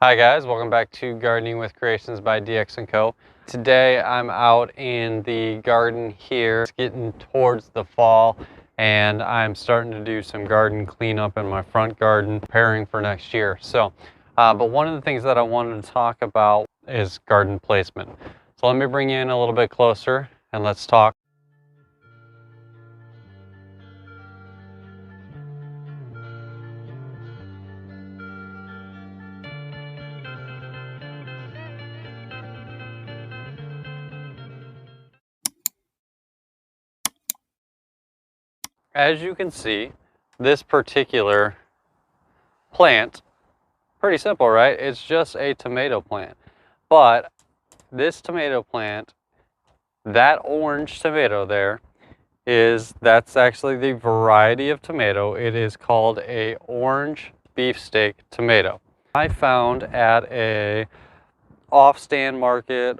Hi guys, welcome back to Gardening with Creations by DX & Co. Today I'm out in the garden here. It's getting towards the fall and I'm starting to do some garden cleanup in my front garden, preparing for next year. But one of the things that I wanted to talk about is garden placement. So let me bring you in a little bit closer and let's talk. As you can see, this particular plant, pretty simple, right? It's just a tomato plant. But this tomato plant, that orange tomato there, that's actually the variety of tomato. It is called a orange beefsteak tomato. I found at a off-stand market.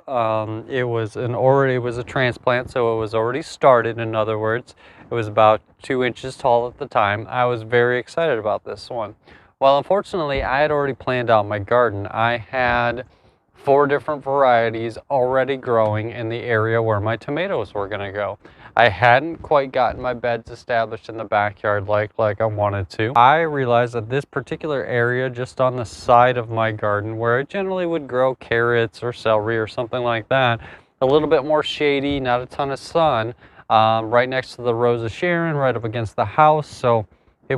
It was a transplant, so it was already started. In other words, it was about 2 inches tall at the time. I was very excited about this one. Well, unfortunately, I had already planned out my garden. I had 4 different varieties already growing in the area where my tomatoes were going to go. I hadn't quite gotten my beds established in the backyard like I wanted to. I realized that this particular area just on the side of my garden, where I generally would grow carrots or celery or something like that, a little bit more shady, not a ton of sun, right next to the Rose of Sharon, right up against the house, so it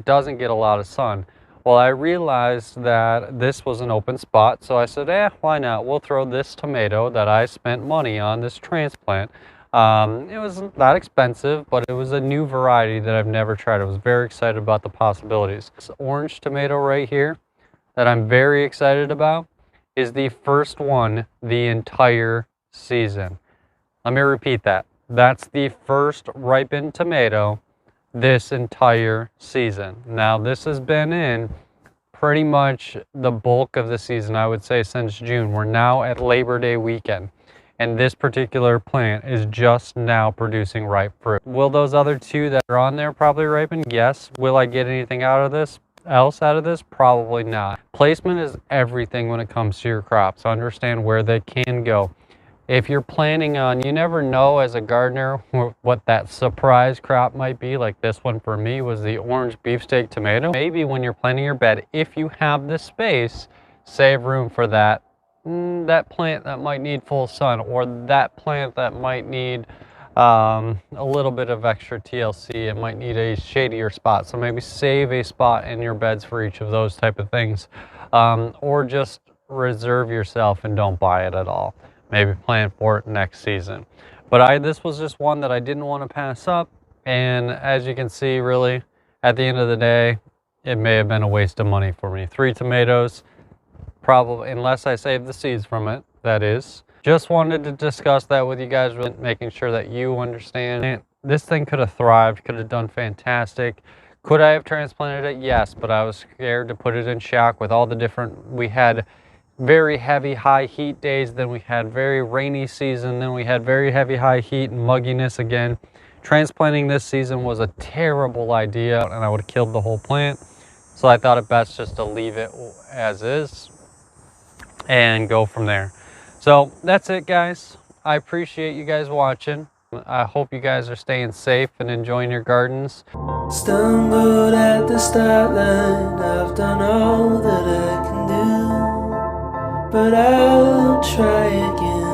doesn't get a lot of sun. Well, I realized that this was an open spot, so I said, why not? We'll throw this tomato that I spent money on, this transplant. It was not expensive, but it was a new variety that I've never tried. I was very excited about the possibilities. This orange tomato right here that I'm very excited about is the first one the entire season. Let me repeat that. That's the first ripened tomato this entire season. Now, this has been in pretty much the bulk of the season, I would say, since June. We're now at Labor Day weekend, and this particular plant is just now producing ripe fruit. Will those other 2 that are on there probably ripen? Yes. Will I get anything out of this? Probably not. Placement is everything when it comes to your crops. Understand where they can go. If you're planning on, you never know as a gardener what that surprise crop might be. Like this one for me was the orange beefsteak tomato. Maybe when you're planting your bed, if you have the space, save room for that plant that might need full sun, or that plant that might need a little bit of extra TLC. It might need a shadier spot, so maybe save a spot in your beds for each of those type of things, or just reserve yourself and don't buy it at all. Maybe plan for it next season. But this was just one that I didn't want to pass up, and as you can see, really at the end of the day, it may have been a waste of money for me. 3 tomatoes, probably, unless I save the seeds from it, that is. Just wanted to discuss that with you guys, really making sure that you understand it. This thing could have thrived, could have done fantastic. Could I have transplanted it? Yes, but I was scared to put it in shock with all the different, we had very heavy high heat days, then we had very rainy season, then we had very heavy high heat and mugginess again. Transplanting this season was a terrible idea, and I would have killed the whole plant. So I thought it best just to leave it as is and go from there. So that's it, guys. I appreciate you guys watching. I hope you guys are staying safe and enjoying your gardens. Stumbled at the start line, I've done all that I can do, but I'll try again.